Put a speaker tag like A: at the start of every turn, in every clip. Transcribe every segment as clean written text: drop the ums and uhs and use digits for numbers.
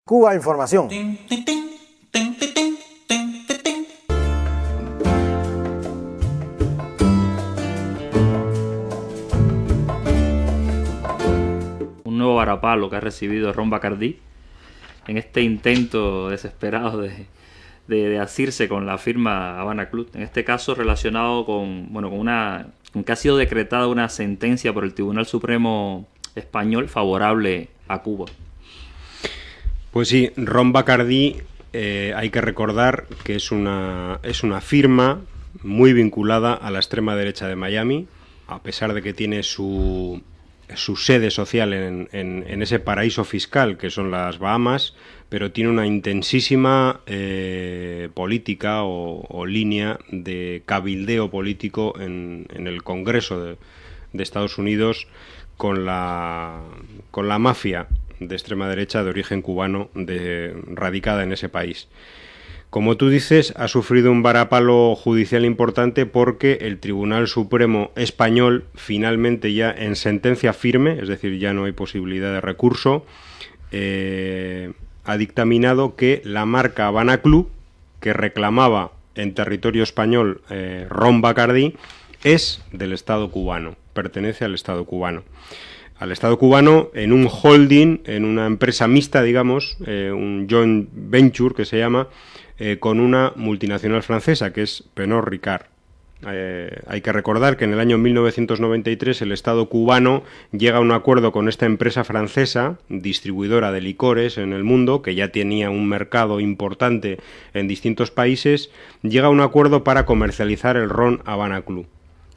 A: Cuba Información.
B: Un nuevo varapalo que ha recibido Ron Bacardí en este intento desesperado de asirse con la firma Habana Club, en este caso relacionado con que ha sido decretada una sentencia por el Tribunal Supremo español favorable a Cuba.
C: Pues sí, Ron Bacardí, hay que recordar que es una firma muy vinculada a la extrema derecha de Miami, a pesar de que tiene su sede social en ese paraíso fiscal que son las Bahamas, pero tiene una intensísima política o línea de cabildeo político en el Congreso de Estados Unidos con la mafia de extrema derecha de origen cubano radicada en ese país. Como tú dices, ha sufrido un varapalo judicial importante porque el Tribunal Supremo español, finalmente ya en sentencia firme, es decir, ya no hay posibilidad de recurso, ha dictaminado que la marca Habana Club, que reclamaba en territorio español Ron Bacardí, es del Estado cubano, pertenece al Estado cubano. Al Estado cubano en un holding, en una empresa mixta, digamos, un joint venture que se llama, con una multinacional francesa que es Pernod Ricard. Hay que recordar que en el año 1993 el Estado cubano llega a un acuerdo con esta empresa francesa, distribuidora de licores en el mundo, que ya tenía un mercado importante en distintos países, llega a un acuerdo para comercializar el ron Habana Club.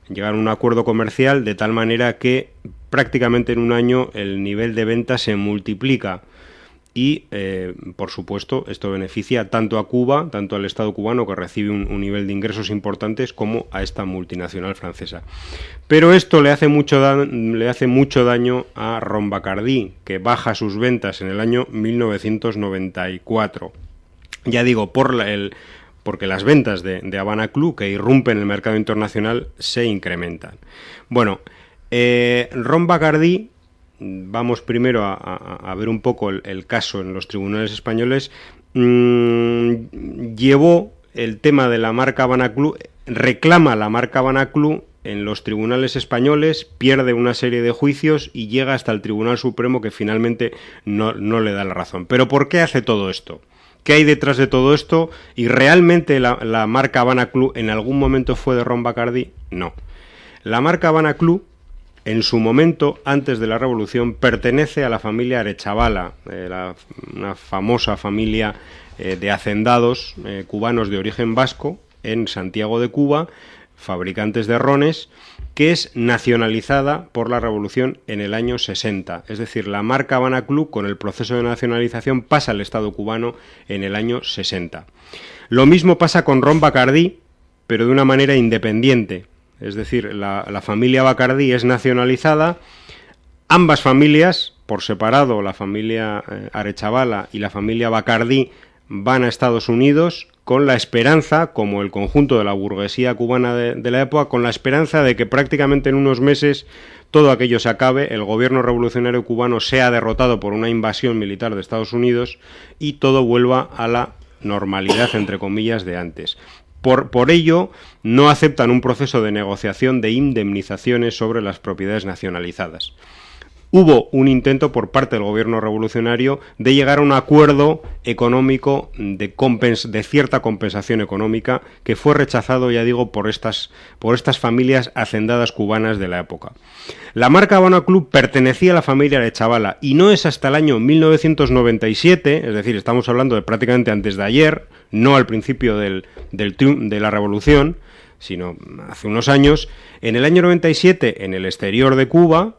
C: Llegan a un acuerdo comercial de tal manera que prácticamente en un año el nivel de venta se multiplica y, por supuesto, esto beneficia tanto a Cuba, tanto al Estado cubano, que recibe un nivel de ingresos importantes, como a esta multinacional francesa. Pero esto le hace mucho daño a Ron Bacardí, que baja sus ventas en el año 1994. Ya digo, porque las ventas de Habana Club, que irrumpen en el mercado internacional, se incrementan. Bueno, Ron Bacardí, vamos primero a ver un poco el caso en los tribunales españoles, llevó el tema de la marca Habana Club, reclama la marca Habana Club en los tribunales españoles, pierde una serie de juicios y llega hasta el Tribunal Supremo, que finalmente no le da la razón. ¿Pero por qué hace todo esto? ¿Qué hay detrás de todo esto? ¿Y realmente la marca Habana Club en algún momento fue de Ron Bacardí? No. La marca Habana Club, en su momento, antes de la Revolución, pertenece a la familia Arechavala, una famosa familia de hacendados cubanos de origen vasco en Santiago de Cuba, fabricantes de rones, que es nacionalizada por la Revolución en el año 60. Es decir, la marca Habana Club, con el proceso de nacionalización, pasa al Estado cubano en el año 60. Lo mismo pasa con Ron Bacardí, pero de una manera independiente. Es decir, la familia Bacardí es nacionalizada, ambas familias, por separado, la familia Arechavala y la familia Bacardí, van a Estados Unidos con la esperanza, como el conjunto de la burguesía cubana de la época, con la esperanza de que prácticamente en unos meses todo aquello se acabe, el gobierno revolucionario cubano sea derrotado por una invasión militar de Estados Unidos y todo vuelva a la normalidad, entre comillas, de antes. Por ello, no aceptan un proceso de negociación de indemnizaciones sobre las propiedades nacionalizadas. Hubo un intento por parte del gobierno revolucionario de llegar a un acuerdo económico de cierta compensación económica, que fue rechazado, ya digo, por estas familias hacendadas cubanas de la época. La marca Habana Club pertenecía a la familia Arechavala y no es hasta el año 1997, es decir, estamos hablando de prácticamente antes de ayer, no al principio de la Revolución, sino hace unos años. En el año 97, en el exterior de Cuba,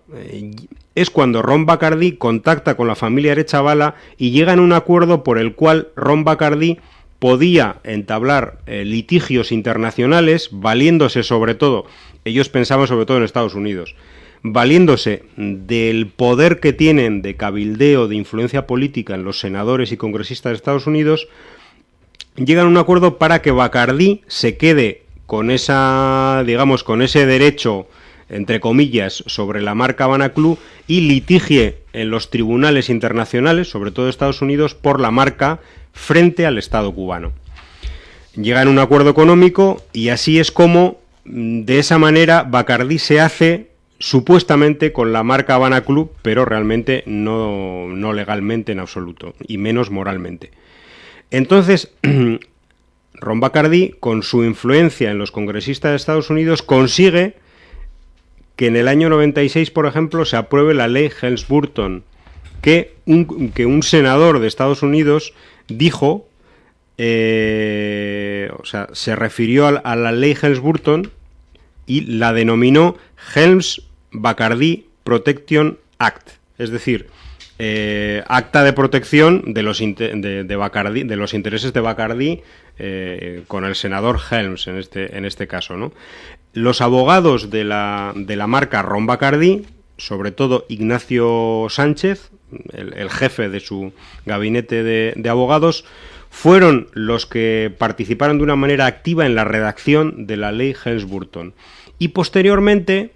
C: es cuando Ron Bacardí contacta con la familia Arechavala y llegan a un acuerdo por el cual Ron Bacardí podía entablar litigios internacionales, valiéndose sobre todo, ellos pensaban sobre todo en Estados Unidos, valiéndose del poder que tienen de cabildeo, de influencia política en los senadores y congresistas de Estados Unidos, llegan a un acuerdo para que Bacardí se quede con esa, digamos, con ese derecho entre comillas, sobre la marca Habana Club y litigie en los tribunales internacionales, sobre todo Estados Unidos, por la marca frente al Estado cubano. Llegan a un acuerdo económico y así es como, de esa manera, Bacardí se hace supuestamente con la marca Habana Club, pero realmente no legalmente en absoluto, y menos moralmente. Entonces, Ron Bacardí, con su influencia en los congresistas de Estados Unidos, consigue que en el año 96, por ejemplo, se apruebe la ley Helms-Burton, que un senador de Estados Unidos dijo, o sea, se refirió a la ley Helms-Burton y la denominó Helms-Bacardí Protection Act, es decir, acta de protección de los intereses de Bacardí con el senador Helms en este caso, ¿no? Los abogados de la marca Ron Bacardí, sobre todo Ignacio Sánchez, el jefe de su gabinete de abogados, fueron los que participaron de una manera activa en la redacción de la ley Helms-Burton. Y posteriormente,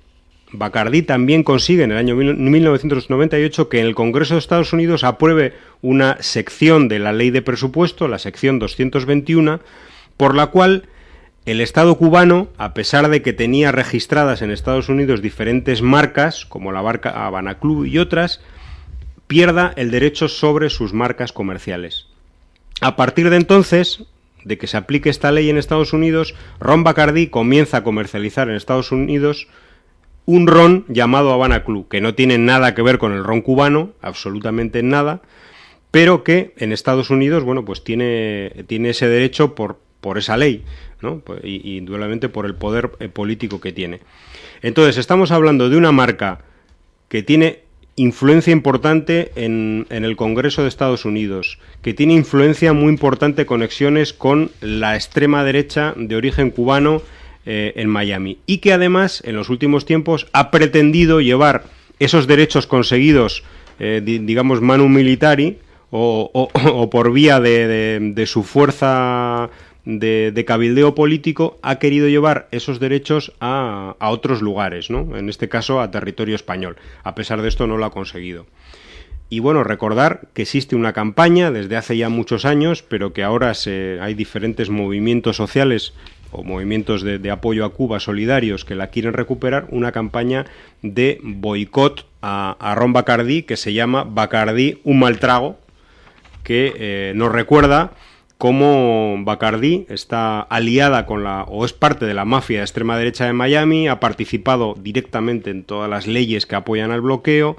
C: Bacardí también consigue en el año 1998 que en el Congreso de Estados Unidos apruebe una sección de la ley de presupuesto, la sección 221, por la cual el Estado cubano, a pesar de que tenía registradas en Estados Unidos diferentes marcas, como la marca Habana Club y otras, pierda el derecho sobre sus marcas comerciales. A partir de entonces, de que se aplique esta ley en Estados Unidos, Ron Bacardí comienza a comercializar en Estados Unidos un ron llamado Habana Club, que no tiene nada que ver con el ron cubano, absolutamente nada, pero que en Estados Unidos, bueno, pues tiene ese derecho por esa ley, ¿no? Y indudablemente por el poder político que tiene. Entonces, estamos hablando de una marca que tiene influencia importante en el Congreso de Estados Unidos, que tiene influencia muy importante, conexiones con la extrema derecha de origen cubano en Miami, y que además en los últimos tiempos ha pretendido llevar esos derechos conseguidos, digamos, manu militari o por vía de su fuerza de cabildeo político, ha querido llevar esos derechos a otros lugares, ¿no? En este caso a territorio español. A pesar de esto no lo ha conseguido. Y bueno, recordar que existe una campaña desde hace ya muchos años, pero que ahora hay diferentes movimientos sociales o movimientos de apoyo a Cuba solidarios que la quieren recuperar, una campaña de boicot a Ron Bacardí que se llama Bacardí un mal trago, que nos recuerda cómo Bacardí está aliada con o es parte de la mafia de extrema derecha de Miami, ha participado directamente en todas las leyes que apoyan al bloqueo,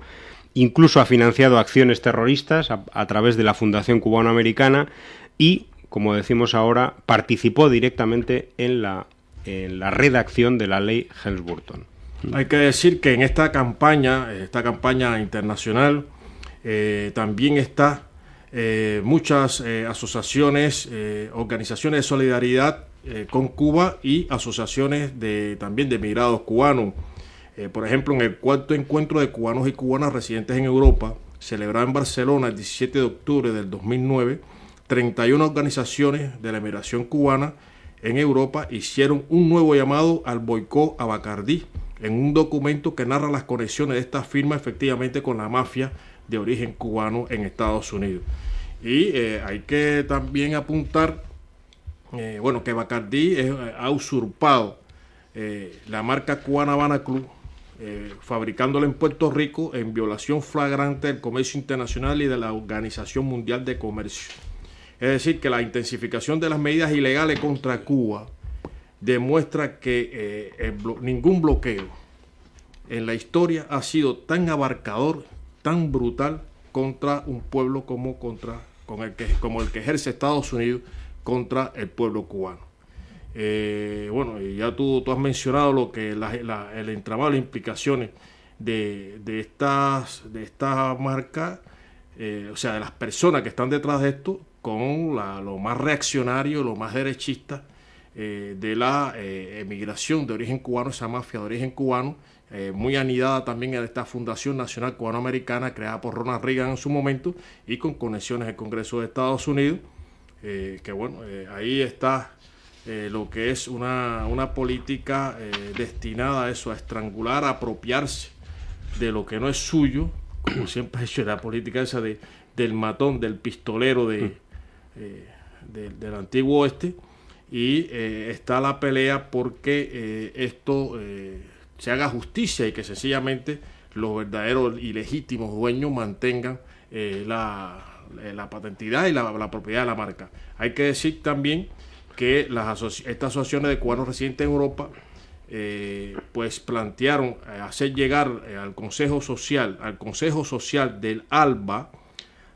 C: incluso ha financiado acciones terroristas a través de la Fundación Cubano-Americana y, como decimos ahora, participó directamente en la redacción de la ley Helms-Burton.
A: Hay que decir que en esta campaña internacional, también está muchas asociaciones, organizaciones de solidaridad con Cuba y asociaciones también de emigrados cubanos. Por ejemplo, en el cuarto encuentro de cubanos y cubanas residentes en Europa, celebrado en Barcelona el 17 de octubre del 2009, 31 organizaciones de la emigración cubana en Europa hicieron un nuevo llamado al boicot a Bacardí en un documento que narra las conexiones de esta firma efectivamente con la mafia de origen cubano en Estados Unidos. Y hay que también apuntar que Bacardí ha usurpado la marca cubana Habana Club, fabricándola en Puerto Rico en violación flagrante del comercio internacional y de la Organización Mundial de Comercio. Es decir, que la intensificación de las medidas ilegales contra Cuba demuestra que ningún bloqueo en la historia ha sido tan abarcador, tan brutal contra un pueblo como el que ejerce Estados Unidos contra el pueblo cubano. Y ya tú has mencionado lo que el entramado, las implicaciones de esta marca, o sea, de las personas que están detrás de esto, con lo más reaccionario, lo más derechista de la emigración de origen cubano, esa mafia de origen cubano, muy anidada también en esta Fundación Nacional Cubano-Americana creada por Ronald Reagan en su momento y con conexiones al Congreso de Estados Unidos, ahí está lo que es una política destinada a eso, a estrangular, a apropiarse de lo que no es suyo, como siempre ha hecho la política esa del matón, del pistolero del antiguo oeste, y está la pelea porque esto se haga justicia y que sencillamente los verdaderos y legítimos dueños mantengan la patentidad y la propiedad de la marca. Hay que decir también que estas asociaciones de cubanos residentes en Europa pues plantearon hacer llegar al Consejo Social del ALBA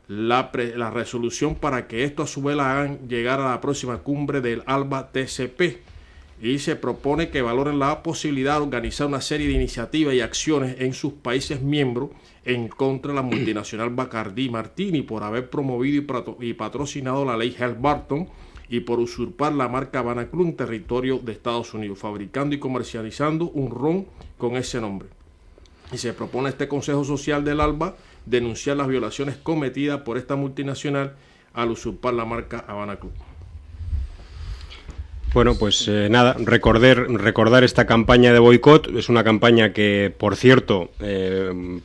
A: la resolución para que esto a su vez la hagan llegar a la próxima cumbre del ALBA TCP, y se propone que valoren la posibilidad de organizar una serie de iniciativas y acciones en sus países miembros en contra de la multinacional Bacardi Martini por haber promovido y patrocinado la ley Helms-Burton y por usurpar la marca Havana Club en territorio de Estados Unidos, fabricando y comercializando un ron con ese nombre. Y se propone a este Consejo Social del ALBA denunciar las violaciones cometidas por esta multinacional al usurpar la marca Havana Club.
C: Bueno, pues nada, recordar esta campaña de boicot. Es una campaña que, por cierto,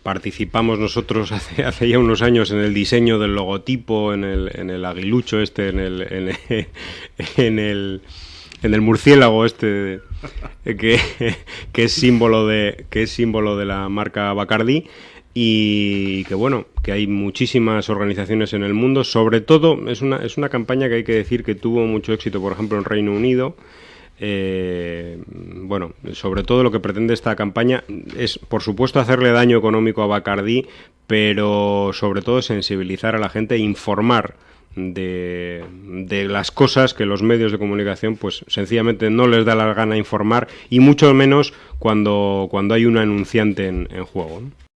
C: participamos nosotros hace ya unos años en el diseño del logotipo, en el aguilucho en el murciélago que es símbolo de la marca Bacardi. Y que bueno, que hay muchísimas organizaciones en el mundo. Sobre todo es una campaña que hay que decir que tuvo mucho éxito, por ejemplo, en Reino Unido. Bueno, sobre todo lo que pretende esta campaña es, por supuesto, hacerle daño económico a Bacardi, pero sobre todo sensibilizar a la gente e informar de las cosas que los medios de comunicación pues sencillamente no les da la gana informar, y mucho menos cuando hay un anunciante en juego, ¿no?